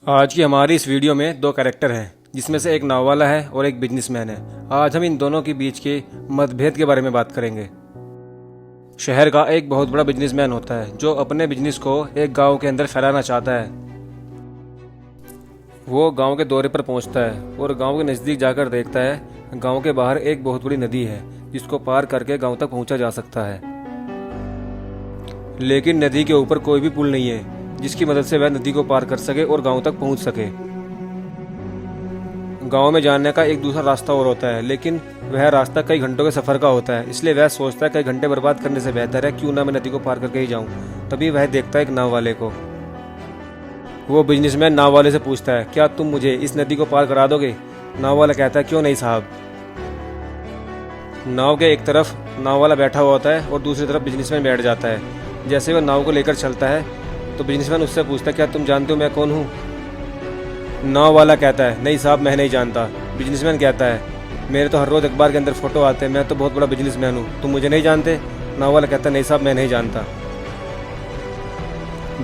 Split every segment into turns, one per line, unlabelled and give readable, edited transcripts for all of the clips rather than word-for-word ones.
आज की हमारी इस वीडियो में दो कैरेक्टर हैं, जिसमें से एक नाव वाला है और एक बिजनेसमैन है। आज हम इन दोनों के बीच के मतभेद के बारे में बात करेंगे। शहर का एक बहुत बड़ा बिजनेसमैन होता है जो अपने बिजनेस को एक गांव के अंदर फैलाना चाहता है। वो गांव के दौरे पर पहुंचता है और गांव के नज़दीक जाकर देखता है गांव के बाहर एक बहुत बड़ी नदी है जिसको पार करके गांव तक पहुंचा जा सकता है। लेकिन नदी के ऊपर कोई भी पुल नहीं है जिसकी मदद से वह नदी को पार कर सके और गांव तक पहुंच सके। गांव में जाने का एक दूसरा रास्ता और होता है, लेकिन वह रास्ता कई घंटों के सफर का होता है। इसलिए वह सोचता है कई घंटे बर्बाद करने से बेहतर है क्यों ना मैं नदी को पार करके ही जाऊं। तभी वह देखता है एक नाव वाले को। वो बिजनेसमैन नाव वाले से पूछता है, क्या तुम मुझे इस नदी को पार करा दोगे? नाव वाला कहता है, क्यों नहीं साहब। नाव के एक तरफ नाव वाला बैठा हुआ होता है और दूसरी तरफ बिजनेसमैन बैठ जाता है। जैसे वह नाव को लेकर चलता है तो बिजनेसमैन उससे पूछता है, क्या तुम जानते हो मैं कौन हूँ? नाव वाला कहता है, नहीं साहब मैं नहीं जानता। बिजनेसमैन कहता है, मेरे तो हर रोज़ अखबार के अंदर फोटो आते हैं, मैं तो बहुत बड़ा बिजनेसमैन हूँ, तुम मुझे नहीं जानते? नाव वाला कहता है, नहीं साहब मैं नहीं जानता।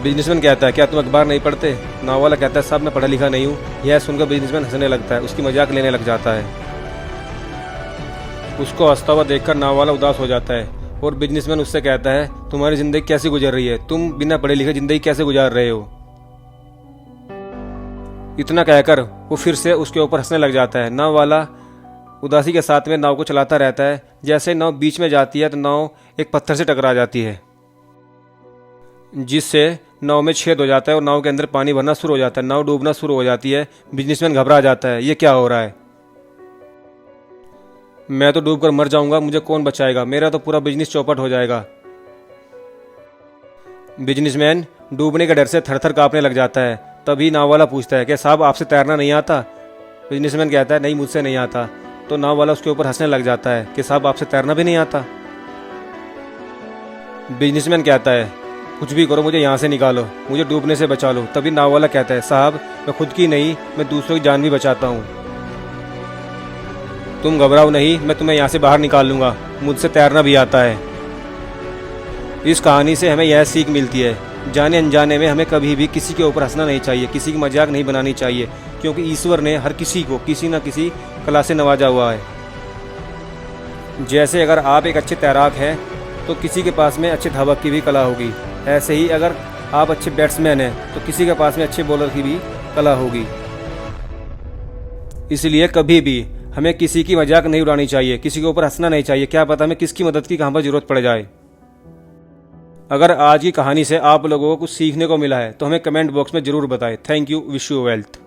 बिजनेसमैन कहता है, क्या तुम अखबार नहीं पढ़ते? नाव वाला कहता है, साहब मैं पढ़ा लिखा नहीं हूँ। यह सुनकर बिजनेसमैन हंसने लगता है, उसकी मजाक लेने लग जाता है। उसको हंसता हुआ देखकर नाव वाला उदास हो जाता है और बिजनेसमैन उससे कहता है, तुम्हारी जिंदगी कैसी गुजर रही है? तुम बिना पढ़े लिखे जिंदगी कैसे गुजार रहे हो? इतना कहकर वो फिर से उसके ऊपर हंसने लग जाता है। नाव वाला उदासी के साथ में नाव को चलाता रहता है। जैसे नाव बीच में जाती है तो नाव एक पत्थर से टकरा जाती है, जिससे नाव में छेद हो जाता है और नाव के अंदर पानी भरना शुरू हो जाता है। नाव डूबना शुरू हो जाती है। बिजनेसमैन घबरा जाता है, ये क्या हो रहा है? मैं तो डूबकर मर जाऊंगा, मुझे कौन बचाएगा? मेरा तो पूरा बिजनेस चौपट हो जाएगा। बिजनेसमैन डूबने के डर से थर-थर कांपने लग जाता है। तभी नाव वाला पूछता है, क्या साहब आपसे तैरना नहीं आता? बिजनेसमैन कहता है, नहीं मुझसे नहीं आता। तो नाव वाला उसके ऊपर हंसने लग जाता है कि साहब आपसे तैरना भी नहीं आता। बिजनेसमैन कहता है, कुछ भी करो मुझे यहाँ से निकालो, मुझे डूबने से बचा लो। तभी नाव वाला कहता है, साहब मैं खुद की नहीं मैं दूसरों की जान भी बचाता हूँ, तुम घबराओ नहीं, मैं तुम्हें यहाँ से बाहर निकाल लूंगा, मुझसे तैरना भी आता है। इस कहानी से हमें यह सीख मिलती है, जाने अनजाने में हमें कभी भी किसी के ऊपर हंसना नहीं चाहिए, किसी की मजाक नहीं बनानी चाहिए, क्योंकि ईश्वर ने हर किसी को किसी न किसी कला से नवाजा हुआ है। जैसे अगर आप एक अच्छे तैराक हैं तो किसी के पास में अच्छे धावक की भी कला होगी। ऐसे ही अगर आप अच्छे बैट्समैन हैं तो किसी के पास में अच्छे बॉलर की भी कला होगी। इसलिए कभी भी हमें किसी की मजाक नहीं उड़ानी चाहिए, किसी के ऊपर हंसना नहीं चाहिए। क्या पता हमें किसकी मदद की कहाँ पर जरूरत पड़ जाए। अगर आज की कहानी से आप लोगों को कुछ सीखने को मिला है तो हमें कमेंट बॉक्स में जरूर बताएं। Thank you, wish you wealth.